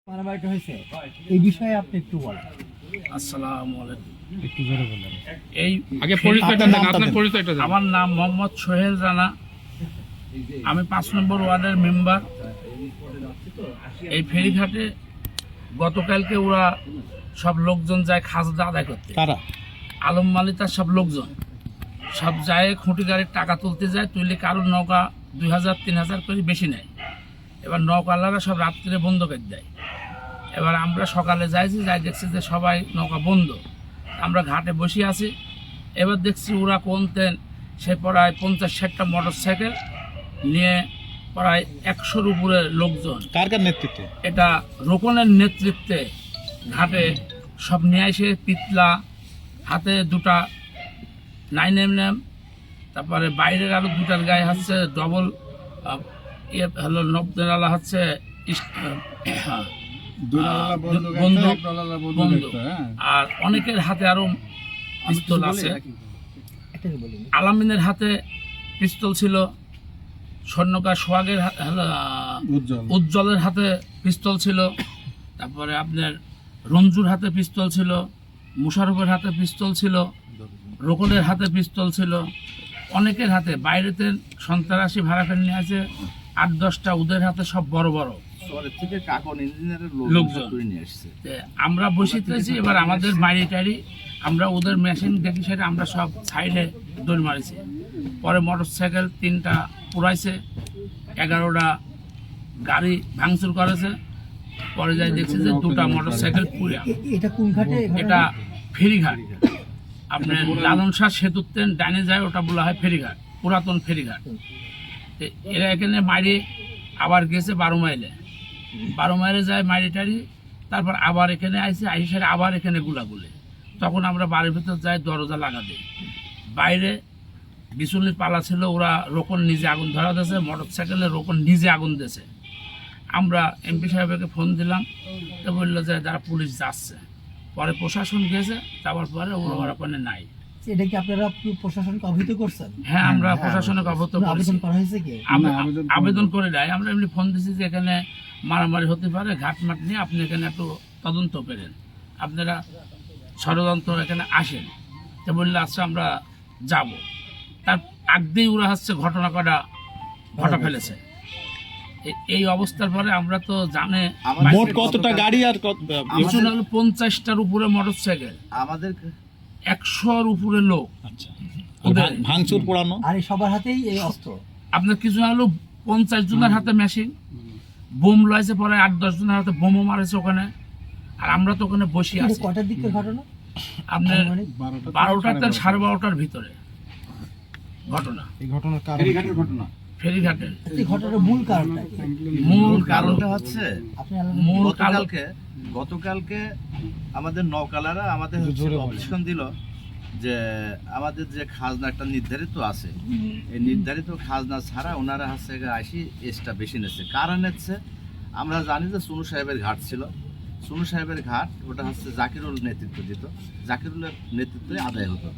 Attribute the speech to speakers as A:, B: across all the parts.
A: মারামারিটা হয়েছে এই বিষয়ে আপনি একটু বলেন।
B: আসসালামু আলাইকুম।
A: একটু জোরে বলেন।
B: এই
C: আগে পরিচয়টা দেন, আপনার পরিচয়টা দেন।
B: আমার নাম মোহাম্মদ সোহেল রানা। আমি ৫ নম্বর ওয়ার্ডের মেম্বার। এই ফেরিঘাটে গতকালকে ওরা সব লোকজন যায় খাজনা আদায় করতে।
C: কারা?
B: আলম মালিতার সব লোকজন সব যায় খুঁটি গাড়ির টাকা তুলতে যায়, তুললে কারোর নৌকা ২,০০০-৩,০০০ করে বেশি নেয়। এবার নৌকাওয়ালারা সব রাত্রে বন্ধ করে দেয়। এবার আমরা সকালে যাইছি, যাই দেখছি যে সবাই নৌকা বন্ধ। আমরা ঘাটে বসে আছি। এবার দেখছি ওরা কোনতেন সে প্রায় ৫০-৬০টা মোটর সাইকেল নিয়ে প্রায় ১০০-র উপরে লোকজন,
C: কার কার নেতৃত্বে?
B: এটা রোকনের নেতৃত্বে ঘাটে সব নিয়ে এসে পিতলা হাতে দুটা 9mm, তারপরে বাইরের আরও দুটার গায়ে হচ্ছে ডবল ইয়ে হলো নবদেনালা হচ্ছে বন্দুক, আর অনেকের হাতে আরো পিস্তল আছে। আলামিনের হাতে পিস্তল ছিল, স্বর্ণকার সোহাগের উজ্জ্বলের হাতে পিস্তল ছিল, তারপরে আপনার রঞ্জুর হাতে পিস্তল ছিল, মুশারফের হাতে পিস্তল ছিল, রোকনের হাতে পিস্তল ছিল, অনেকের হাতে। বাইরেতে সন্ত্রাসী ভাড়াফের নিয়ে আছে ৮-১০টা, ওদের হাতে সব বড় বড় লোকজন। আমরা বসে থেকেছি। এবার আমাদের মারি টাড়ি আমরা ওদের মেশিন দেখি, সেটা আমরা সব সাইডে দৌড় মারিছি। পরে মোটর সাইকেল 3টা পুরাইছে, 11টা গাড়ি ভাঙচুর করেছে। পরে যাই দেখছি যে 2টা মোটর সাইকেল পুরা।
A: এটা কোন ঘাটে?
B: এটা ফেরিঘাট। আপনার লালন শাহ সেতুর ডাইনে যায়, ওটা বলা হয় ফেরিঘাট, পুরাতন ফেরিঘাট। এরা এখানে মারি আবার গেছে 12 মাইলে, 12 মাইলে যায় মারি টারি। তারপর আবার এখানে আইসে, আইসে আবার এখানে গুলাগুলি। তখন আমরা বাড়ির ভিতর যাই, দরজা লাগা দিই। বাইরে বিচুলির পালা ছিল, ওরা রোকন নিজে আগুন ধরা দিয়েছে, মোটর সাইকেলে রোকন নিজে আগুন দিয়েছে। আমরা এমপি সাহেবকে ফোন দিলাম, তো বললো যে যারা পুলিশ যাচ্ছে। পরে প্রশাসন গেছে, তারপর পরে ওরা ওখানে নাই।
A: এটা কি আপনারা প্রশাসনকে অবহিত করছেন?
B: হ্যাঁ, আমরা প্রশাসনকে অবহিত করেছি।
A: আবেদন করা হয়েছে কি?
B: আবেদন করে দেয়। আমরা এমনি ফোন দিচ্ছি যে এখানে মারামারি হতে পারে, ঘাটমাট নিয়ে আপনি এখানে একটু তদন্ত করেন, আপনারা ষড়যন্ত্র এখানে আসেন। তো বললে আচ্ছা আমরা যাব। তার আগেই ওরা হচ্ছে ঘটা ফেলেছে। এই অবস্থার পরে আমরা তো জানে
C: মোট কতটা গাড়ি আর
B: 50টার উপরে মোটর সাইকেল,
D: আমাদের
B: 100-র উপরে লোক।
C: আচ্ছা, ভাঙচুর পোড়ানো।
A: আর এই সবার হাতেই এই অস্ত্র।
B: আপনার কিছু হলো 50 জনের হাতে মেশিন, বোম লয়েছে, পরে 8-10 জনের হাতে বোমও মারেছে ওখানে। আর আমরা তো ওখানে বসে আছি।
A: কটার দিকের ঘটনা?
B: আপনার 12টা থেকে 12:30টার ভিতরে ঘটনা।
A: এই ঘটনার কারণ
B: ফেরিঘাটের
A: এই ঘটনার মূল কারণটা কি?
B: মূল কারণটা
D: কারণটা হচ্ছে
A: আপনি
B: মূল কারণ
D: গতকালকে আমাদের নৌকালারা আমাদের অবজেকশন দিল যে আমাদের যে খাজনা একটা নির্ধারিত আছে, এই নির্ধারিত খাজনা ছাড়া ওনারা হচ্ছে আইসি এসটা বেশি নিচ্ছে। কারণ হচ্ছে আমরা জানি যে সুনু সাহেবের ঘাট ছিল, সুনু সাহেবের ঘাট ওটা হচ্ছে জাকিরুল নেতৃত্ব দিত, জাকিরুলের নেতৃত্বে আদায় হতো।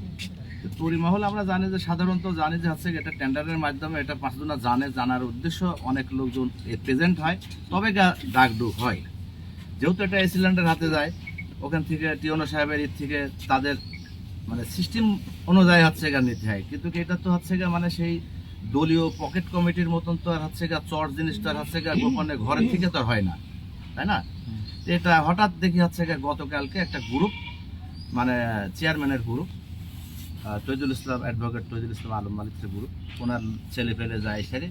D: পরিমহল আমরা জানি যে সাধারণত জানি যে হচ্ছে এটা টেন্ডারের মাধ্যমে, এটা 5 জনা জানার উদ্দেশ্য অনেক লোকজন প্রেজেন্ট হয়, তবে ডাকডুক হয়। যেহেতু এটা এসিল্যান্ডের হাতে যায়, ওখান থেকে টিওনো সাহেবের থেকে তাদের মানে সিস্টেম অনুযায়ী হচ্ছে নিতে হয়। কিন্তু এটা তো হচ্ছে মানে সেই দলীয় পকেট কমিটির মতন তো আর হচ্ছে চর জিনিসটা হচ্ছে গোপনে ঘরের থেকে তো হয় না, তাই না? এটা হঠাৎ দেখি হচ্ছে গতকালকে একটা গ্রুপ, মানে চেয়ারম্যানের গ্রুপ, তৈজুল ইসলাম অ্যাডভোকেট তৈজুল ইসলাম আলম মালিকের গ্রুপ, ওনার ছেলে ফেলে যায় সেরে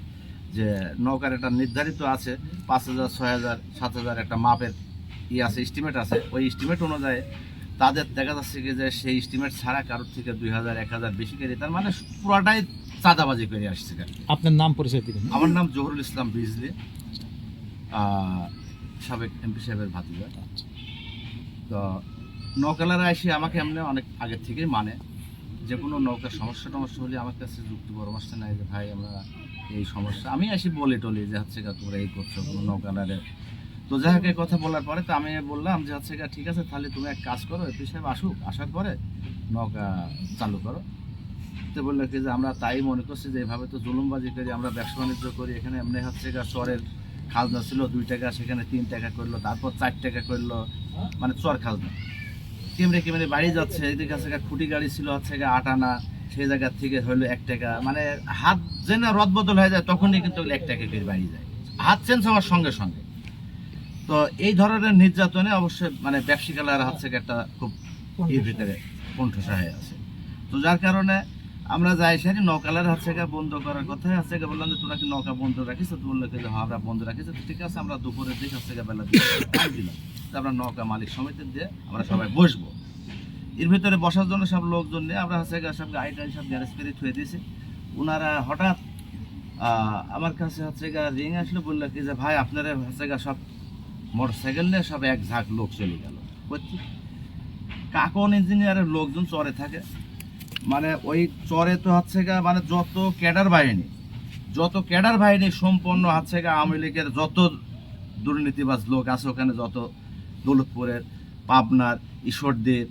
D: যে নৌকার একটা নির্ধারিত আছে 5,000, 6,000, 7,000 একটা মাপের আছে, এস্টিমেট আছে। ওই এস্টিমেট অনুযায়ী তাদের দেখা যাচ্ছে কি যে সেই এস্টিমেট ছাড়া কারোর থেকে 2,000, 1,000 বেশি করে, তার মানে পুরাটাই চাঁদাবাজি করে আসছে।
C: আপনার নাম পরিচয় দিবেন?
D: আমার নাম জহুরুল ইসলাম বিজলি, সাবেক এমপি সাহেবের ভাতিজা। তো নৌকালারা এসে আমাকে এমনি অনেক আগের থেকেই মানে, যে কোনো নৌকার সমস্যা হলে আমার কাছে যুক্তি পরামর্শ নেয় যে ভাই আমরা এই সমস্যা, আমি আসি বলে টলি যে হচ্ছে তোমরা এই করছো কোনো নৌকালারে। তো যাই হোক, এই কথা বলার পরে তো আমি বললাম যে হচ্ছে ঠিক আছে, তাহলে তুমি এক কাজ করো, এপি সাহেব আসুক, আসার পরে নৌকা চালু করো। তো বললো কি যে আমরা তাই মনে করছি যে এভাবে তো জুলুমবাজি করি, আমরা ব্যবসা বাণিজ্য করি, এখানে এমনি হচ্ছে চরের খাজনা ছিল 2 টাকা, সেখানে 3 টাকা করলো, তারপর 4 টাকা করলো, মানে চর খাজনা। কেমনে বাড়ি যাচ্ছে, এদিকে কাছে খুঁটি গাড়ি ছিল হচ্ছে 8 আনা, সেই জায়গা থেকে হলো 1 টাকা, মানে হাত যে না রদ বদল হয়ে যায় তখনই কিন্তু 1 টাকা করে বাড়ি যায়, হাত চেঞ্জ হওয়ার সঙ্গে সঙ্গে। তো এই ধরনের নির্যাতনে অবশ্যই মানে ব্যবসায়ীরা হচ্ছে একটা খুব এর ভিতরে কণ্ঠসা হয়ে আছে। তো যার কারণে আমরা যাই সারি নৌকালার হচ্ছে বন্ধ করার কথাই আছে, বললাম যে তোরা কি নৌকা বন্ধ রাখিস, তো বললো যে হ্যাঁ আমরা বন্ধ রাখিস। ঠিক আছে, আমরা দুপুরের দিকে হচ্ছে বেলা দিলাম, আমরা নৌকা মালিক সমিতি দিয়ে আমরা সবাই বসবো। এর ভিতরে বসার জন্য সব লোকজন নিয়ে আমরা হচ্ছে সব গাড়ি টাড়ি সব গ্যারেজ করে থুয়ে দিয়েছি। ওনারা হঠাৎ আমার কাছে হচ্ছে রিং আসলো, বললো কি যে ভাই আপনারা হচ্ছে সব মোটরসাইকেল নিয়ে সব এক ঝাঁক লোক চলে গেল। বুঝছি কাকন ইঞ্জিনিয়ারের লোকজন চরে থাকে, মানে ওই চরে তো হচ্ছে মানে যত ক্যাডার বাহিনী সম্পন্ন হচ্ছে আওয়ামী লীগের যত দুর্নীতিবাজ লোক আছে ওখানে, যত দৌলতপুরের, পাবনার, ঈশ্বরদীর,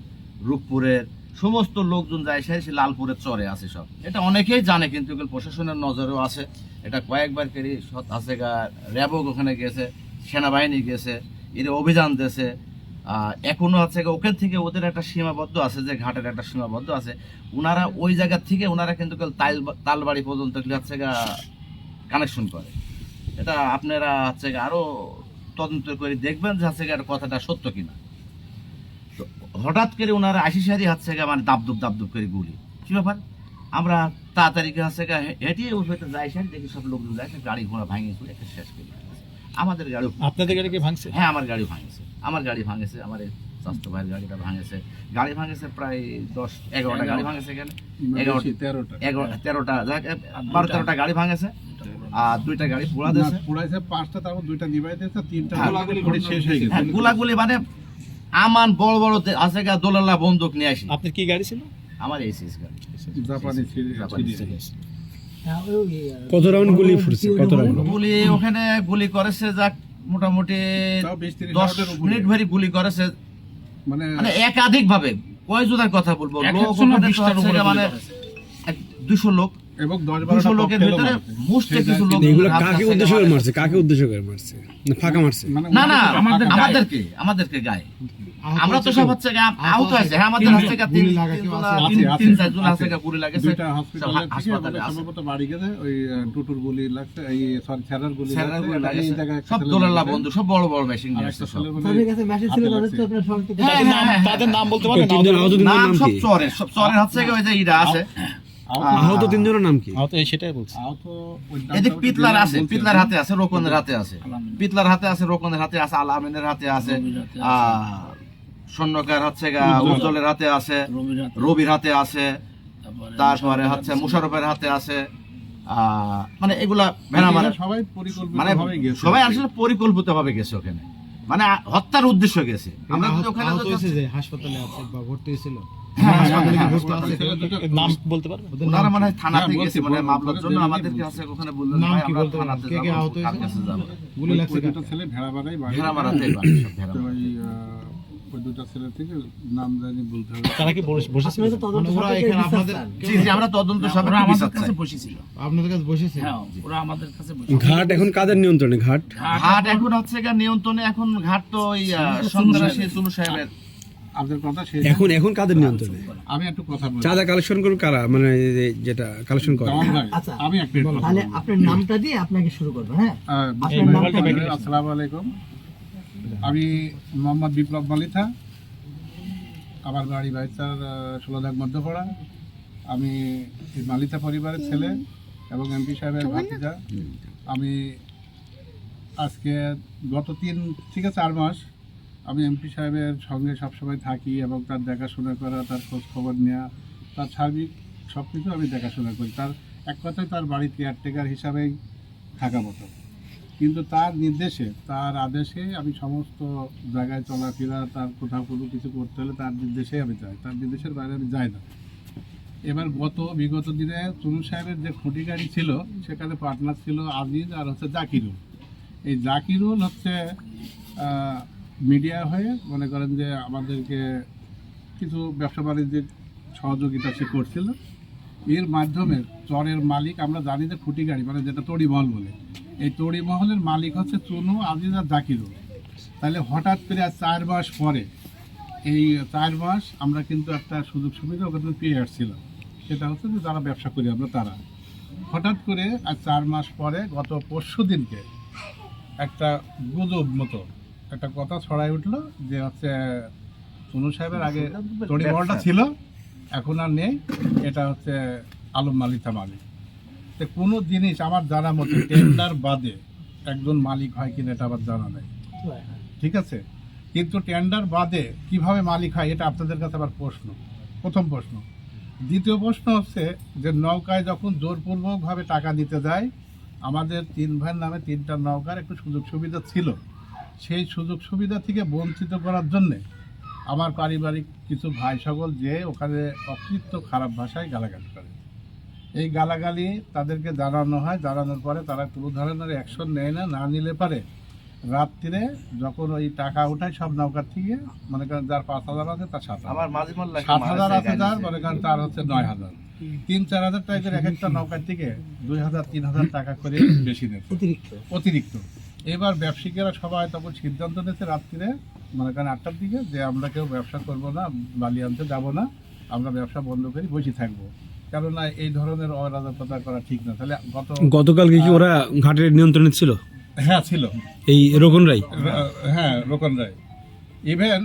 D: রূপপুরের সমস্ত লোকজন যায় সে লালপুরের চরে আছে সব। এটা অনেকেই জানে, কিন্তু এগুলো প্রশাসনের নজরেও আছে। এটা কয়েকবার কেরি আছে র্যাবও ওখানে গেছে, সেনাবাহিনী গেছে, এর অভিযান দিয়েছে। এখনো হচ্ছে ওখান থেকে ওদের একটা সীমাবদ্ধ আছে, যে ঘাটের একটা সীমাবদ্ধ আছে, ওনারা ওই জায়গা থেকে ওনারা কিন্তু তালবাড়ি পর্যন্ত হচ্ছে কানেকশন করে। এটা আপনারা হচ্ছে আরো তদন্ত করে দেখবেন যে হচ্ছে কথাটা সত্য কিনা। তো হঠাৎ করে ওনারা আশিসারি হচ্ছে মানে দাবদুব করে গুলি, কি ব্যাপার? আমরা তাড়াতাড়ি হচ্ছে হেঁটিয়ে উঠে যাই, সারি দেখি সব লোকজন যায়, গাড়ি ঘোড়া ভাঙিয়ে একটা শেষ করে আমাদের গাড়ি।
C: আপনাদের গাড়ি কি ভাঙছে?
D: হ্যাঁ, আমার গাড়ি ভাঙেছে, আমার এই স্বাস্থ্য ভাইয়ের গাড়িটা ভাঙেছে। গাড়ি ভাঙেছে প্রায় 10-11টা গাড়ি ভাঙেছে, এখানে 13টা 12-13টা গাড়ি ভাঙেছে, আর 2টা গাড়ি পোড়া দিয়েছে,
E: 5টা, তারপর 2টা নিভাই দিয়েছে, 3টা
D: গোলাগুলি শেষ হয়ে গেছে। গোলাগুলি মানে আমান বড় বড় আছে দোলাল্লা বন্দুক নিয়ে আসি।
C: আপনার কি গাড়ি ছিল?
D: আমার এসিস গাড়ি।
E: জাপানি
F: কত রাউন্ড গুলি ফুটছে? কত রাউন্ড
D: গুলি ওখানে গুলি করেছে, যাক মোটামুটি 10 মিনিট ভরি গুলি করেছে, মানে একাধিক ভাবে। কয় জোড়ার কথা বলবো, লোক মানে 200 লোক
E: এবং
D: 200 লোকের ভিতরে মুষ্টি কিছু লোক।
F: এগুলো কাকে উদ্দেশ্য করে মারছে? কাকে উদ্দেশ্য করে মারছে? না ফাঁকা মারছে?
D: না না, আমাদেরকে গায়ে। আমরা তো সব হচ্ছে আহত হয়েছে। হ্যাঁ, আমাদের হচ্ছে 3-4 জন আছে গুলি লাগেছে, হাসপাতালে আছে।
E: সম্ভবত বাড়ি গেছে, ওই টুটুর গুলি লাগছে, এই সরি ছেড়ার গুলি লাগছে,
D: সব দোলাল্লা বন্ধু, সব বড় বড় মেশিন নিয়ে আসছে সব।
A: তাদের কাছে মেসেজ ছিল, তাদের তো আপনার সব থেকে
C: তাদের নাম বলতে পারবেন?
F: তিনজন আহত, তিনজনের
D: নাম
F: নাম
D: সব
F: কি?
D: চরের হচ্ছে ওই যে ইরা আছে,
F: আহত তিনজনের নাম কি?
C: সেটাই বলছি।
D: এদিক পিতলার আছে, পিতলার হাতে আছে, রোকনের হাতে আছে, পিতলার হাতে আছে, রোকনের হাতে আছে, আলামিনের হাতে আছে, স্বর্ণকার হচ্ছে উজ্জ্বলের হাতে আছে, রবির হাতে আছে, তারপরে হচ্ছে মুশারফের হাতে আছে। মানে এগুলা
E: সবাই
D: মানে সবাই আসলে পরিকল্পিত ভাবে গেছে ওখানে, মানে হত্যার উদ্দেশ্য গেছে। আমরা যদি ওখানে
A: হাসপাতালে আছে বা ভর্তি হয়েছিল,
C: নাম বলতে পারবেন?
D: ওনারা মানে থানাতে গেছে, মানে মামলার জন্য আমাদেরকে আছে ওখানে বললেন ভাই আমরা থানাতে যাব, কার কাছে যাব।
E: গুলি লাগছে, দুটো ছেলে ভেড়ামারাই বাড়ি,
D: ভেড়ামারাতেই বাড়ি, সব ভেড়ামারা।
E: ওই দুটো ছেলে থেকে নাম জানি বলতে হবে।
C: তারা কি বসেছিল?
A: ওরা এখানে আপনাদের
D: জি জি, আমরা তদন্ত সব
B: আমাদের কাছে বসেছিল।
A: আপনাদের কাছে বসেছে?
B: হ্যাঁ, ওরা আমাদের কাছে বসেছিল।
F: ঘাট এখন কাদের নিয়ন্ত্রণে? ঘাট
D: এখন হচ্ছে নিয়ন্ত্রণে, এখন ঘাট তো ওই সন্ত্রাসী চুনু সাহেবের।
E: আপনাদের কথা শেষ।
F: এখন কাদের নিয়ন্ত্রণে?
E: আমি একটু কথা বলি।
F: চাঁদা কালেকশন করুন কারা? মানে যেটা কালেকশন করে।
A: আচ্ছা,
E: আমি এক মিনিট
A: তাহলে আপনার নামটা দিয়ে আপনাকে শুরু করবো। হ্যাঁ,
E: আসসালামু আলাইকুম, আমি মোহাম্মদ বিপ্লব মালিথা, আমার বাড়ি বাইচার 16 দাগ মধ্যপাড়া। আমি এই মালিথা পরিবারের ছেলে এবং এমপি সাহেবের ভাতিজা। আমি আজকে গত 3 থেকে 4 মাস আমি এমপি সাহেবের সঙ্গে সবসময় থাকি এবং তার দেখাশোনা করা, তার খোঁজ খবর নেওয়া, তার সার্বিক সব কিছু আমি দেখাশোনা করি। তার এক কথায় তার বাড়ি কেয়ারটেকার হিসাবেই থাকা মতো। কিন্তু তার নির্দেশে, তার আদেশে আমি সমস্ত জায়গায় চলাফেরা, তার কোথাও কোনো কিছু করতে হলে তার নির্দেশেই আমি যাই, তার নির্দেশের বাইরে আমি যাই না। এবার বিগত দিনে চুনু সাহেবের যে খুঁটি গাড়ি ছিল, সেখানে পার্টনার ছিল আজিজ আর হচ্ছে জাকিরুল। এই জাকিরুল হচ্ছে মিডিয়া হয়ে মনে করেন যে আমাদেরকে কিছু ব্যবসা বাণিজ্যের সহযোগিতা সে করছিল। এর মাধ্যমে চরের মালিক, আমরা জানি যে খুঁটি গাড়ি মানে যেটা তড়িমল বলে, এই তড়ি মহলের মালিক হচ্ছে চুনু, আজিজ আর জাকিরুল। তাহলে হঠাৎ করে আজ 4 মাস পরে, এই 4 মাস আমরা কিন্তু একটা সুযোগ সুবিধা ওখানে পেয়ে আসছিলাম। সেটা হচ্ছে যে যারা ব্যবসা করি আমরা তারা, হঠাৎ করে আজ 4 মাস পরে গত পরশু দিনকে একটা গুজব মতো একটা কথা ছড়াই উঠলো যে হচ্ছে চুনু সাহেবের আগে তড়ি মহলটা ছিল, এখন আর নেই, এটা হচ্ছে আলম মালিথা মালিক। তো কোনো জিনিস আমার জানা মতো টেন্ডার বাদে একজন মালিক হয় কিনা এটা আমার জানা নেই, ঠিক আছে? কিন্তু টেন্ডার বাদে কিভাবে মালিক হয় এটা আপনাদের কাছে আবার প্রশ্ন, প্রথম প্রশ্ন। দ্বিতীয় প্রশ্ন হচ্ছে যে নৌকায় যখন জোরপূর্বকভাবে টাকা দিতে যায়, আমাদের 3 ভাইয়ের নামে 3টা নৌকার একটু সুযোগ সুবিধা ছিল, সেই সুযোগ সুবিধা থেকে বঞ্চিত করার জন্যে আমার পারিবারিক কিছু ভাই সকল যে ওখানে অকৃত্য খারাপ ভাষায় গালাগালি করে। এই গালাগালি তাদেরকে জানানো হয়, জানানোর পরে তারা কোনো ধরনের অ্যাকশন নেয় না, না নিলে পারে রাত্রিরে যখন ওই টাকা উঠায় সব নৌকার থেকে, মনে করেন যার 5,000 আছে তার 7,000,
D: আমার মাঝে মোল্লা
E: 7,000 আছে যার, মনে করেন তার হচ্ছে 9,000, 3-4 হাজার টাকার এক একটা নৌকার থেকে 2,000-3,000 টাকা করে বেশি নেয় অতিরিক্ত। এবার ব্যবসায়ীরা সবাই তখন সিদ্ধান্ত নিয়েছে রাত্রিরে, মনে করেন 8টার দিকে, যে আমরা কেউ ব্যবসা করব না, বালি আনতে যাব না, আমরা ব্যবসা বন্ধ করে বসে থাকবো, কেননা এই ধরনের অরাজকতা করা ঠিক না। তাহলে
F: গতকালকে কি ওরা ঘাটের নিয়ন্ত্রণে ছিল?
E: হ্যাঁ ছিল,
F: এই রোকন রায়।
E: হ্যাঁ রোকন রায়। ইভেন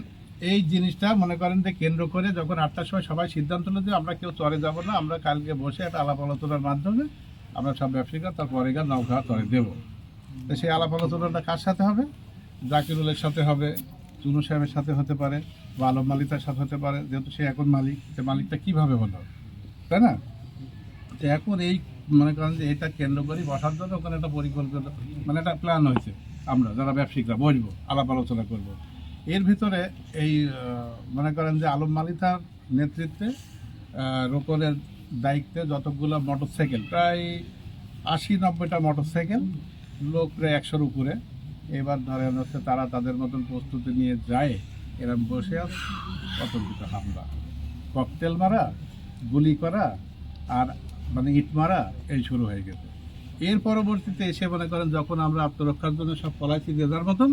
E: এই জিনিসটা মনে করেন যে কেন্দ্র করে যখন 8টার সময় সবাই সিদ্ধান্ত নিল যে আমরা কেউ চরে যাব না, আমরা কালকে বসে একটা আলাপ আলোচনার মাধ্যমে আমরা সব ব্যবসায়ীরা তারপরে গা নৌকা চরে দেবো। তো সেই আলাপ আলোচনাটা কার সাথে হবে? জাকিরুলের সাথে হবে, চুনু সাহেবের সাথে হতে পারে, বা আলম মালিতার সাথে হতে পারে, যেহেতু সে এখন মালিক, সে মালিকটা কীভাবে হলো, তাই না? তো এখন এই মনে করেন যে এটা কেন্দ্র করে বসার জন্য ওখানে একটা পরিকল্পনা, মানে একটা প্ল্যান হয়েছে, আমরা যারা ব্যবসায়িকরা বসবো, আলাপ আলোচনা করব। এর ভিতরে এই মনে করেন যে আলম মালিতার নেতৃত্বে রোকনের দায়িত্বে যতগুলো মোটরসাইকেল, প্রায় 80-90টা মোটরসাইকেল, লোক প্রায় 100-র উপরে, এবার ধরেন হচ্ছে তারা তাদের মতন প্রস্তুতি নিয়ে যায়, এরকম বসে আছে, অতর্কিত হামলা, ককটেল মারা, গুলি করা আর মানে ইট মারা, এই শুরু হয়ে গেছে। এর পরবর্তীতে এসে মনে করেন যখন আমরা আত্মরক্ষার জন্য সব পলাইছি যে যার মতন,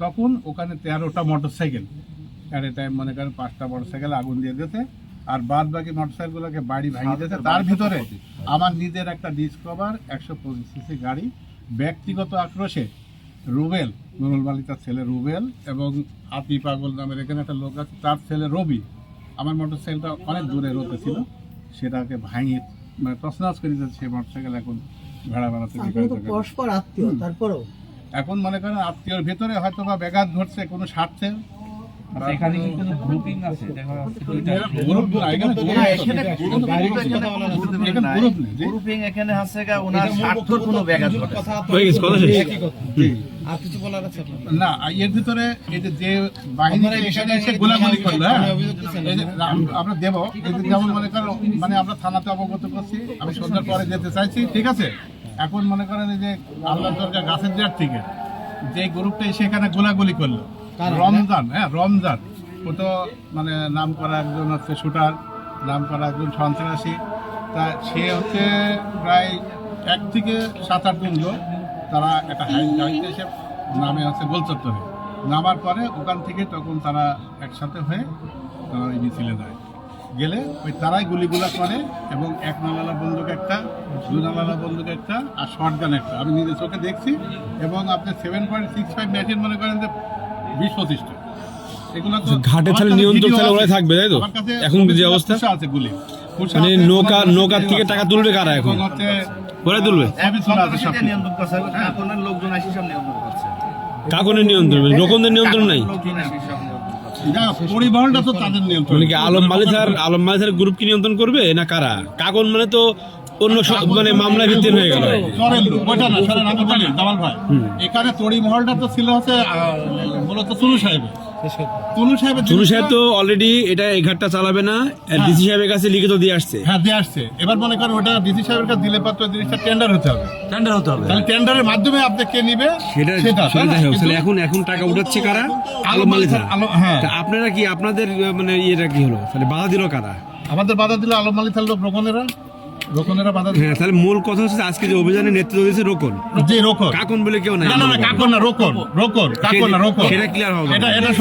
E: তখন ওখানে 13টা মোটরসাইকেল অ্যাট এ টাইম, মনে করেন 5টা মোটরসাইকেল আগুন দিয়ে দিয়েছে, আর বাদ বাকি মোটরসাইকেলগুলোকে বাড়ি ভাঙিয়ে দিয়েছে। তার ভিতরে আমার নিজের একটা ডিসকভার 125 সিসি গাড়ি, ব্যক্তিগত আক্রোশে রুবেল, নুরুল মালিকার ছেলে রুবেল এবং আতি পাগল নামের এখানে একটা লোক আছে, তার ছেলে রবি, আমার মোটরসাইকেলটা অনেক দূরে রোতে ছিল, সেটাকে ভাঙিয়ে মানে তছনছ করে দিয়েছে। সেই মোটরসাইকেল এখন ভাড়া বাড়াতে
A: পরস্পর আত্মীয়, তারপরেও
E: এখন মনে করেন আত্মীয়র ভেতরে হয়তো বা ব্যাঘাত ঘটছে কোনো স্বার্থে।
D: এখানে কি কোনো গ্রুপিং আছে? গ্রুপিং এখানে আছে গা, ওনার স্বার্থের কোনো ব্যাঘাত ঘটে
F: হয়ে গেছে, কথা শেষ।
A: আর কিছু বলার আছে
E: না। এর ভিতরে এই যে বাহিনী এখানে এসে গোলাগুলি করলো, হ্যাঁ, এই যে আমরা দেব, এই যে যেমন মনে করেন মানে আমরা থানাতে অবগত করছি, আমি সন্ধ্যার পরে যেতে চাইছি, ঠিক আছে? এখন মনে করেন এই যে আল্লাহ দরকার গাছের জার থেকে যে গ্রুপটা এসে এখানে গোলাগুলি করলো, রমজান, হ্যাঁ রমজান, ও তো মানে নাম করা একজন হচ্ছে শুটার, নাম করা একজন সন্ত্রাসী, তা সে হচ্ছে প্রায় 1 থেকে 7-8 জন লোক, তারা একটা হাইট গাড়িতে এসে নামে হচ্ছে গোলচত্বরে, নামার পরে ওখান থেকে তখন তারা একসাথে হয়ে তারা ওই মিছিলে যায়, গেলে ওই তারাই গুলিগুলা করে, এবং 1 নালালা বন্দুক একটা, 2 নালালা বন্দুক একটা, আর শর্টগান একটা, আমি নিজের চোখে দেখছি। এবং আপনি 7.65 ম্যাচের মনে করেন যে 20-25টা, এগুলো তো
F: ঘাটে তাহলে নিয়ন্ত্রণ তাহলে ওরাই থাকবে, তাই তো? এখন যে অবস্থা
E: আছে গুলি,
F: মানে নৌকার থেকে টাকা তুলবে কারা এখন? ওরাই তুলবে।
D: নিয়ন্ত্রণ করছে, আপনার লোকজন আসি সব নিয়ন্ত্রণ করছে।
F: কাকনের নিয়ন্ত্রণ, রোকনদের নিয়ন্ত্রণ নাই।
D: লোকজন আসি সব নিয়ন্ত্রণ করছে।
E: পরিবহনটা তো তাদের নিয়ন্ত্রণ।
F: মানে কি আলম মালিথার গ্রুপ কি নিয়ন্ত্রণ করবে না কারা? কাকন মানে তো অন্য মানে মামলা ভিত্তিক হয়ে গেল।
E: এখানে তড়ি মহলটা তো ছিল হচ্ছে মূলত চুনু সাহেবের।
F: চুনু সাহেব তো অলরেডি এটা এই ঘাটটা চালাবে না, ডিসি সাহেবের কাছে লিখিত দিয়ে আসছে।
E: হ্যাঁ দিয়ে আসছে। এবার মনে করেন ওটা ডিসি সাহেবের কাছে দিলে পাত্র জিনিসটা টেন্ডার হতে হবে। তাহলে টেন্ডারের মাধ্যমে আপনি কে নিবে সেটা
F: এখন টাকা উঠাচ্ছে কারা? আলম মালিথা।
E: হ্যাঁ,
F: আপনারা কি আপনাদের মানে ইয়েটা কি হলো? তাহলে বাধা দিল কারা?
E: আমাদের বাধা দিল আলম মালিথার লোক রোকনেরা। রোকনেরা বাধা
F: হ্যাঁ, তাহলে মূল কথা হচ্ছে আজকে যে অভিযানে নেতৃত্ব দিয়েছে রোকন,
E: জি রোকন,
F: কাকন বলে কেউ নাই।
E: না না না কাকন না, রোকন, রোকন, কাকন না, রোকন,
F: সেটা ক্লিয়ার হবে।
E: এটা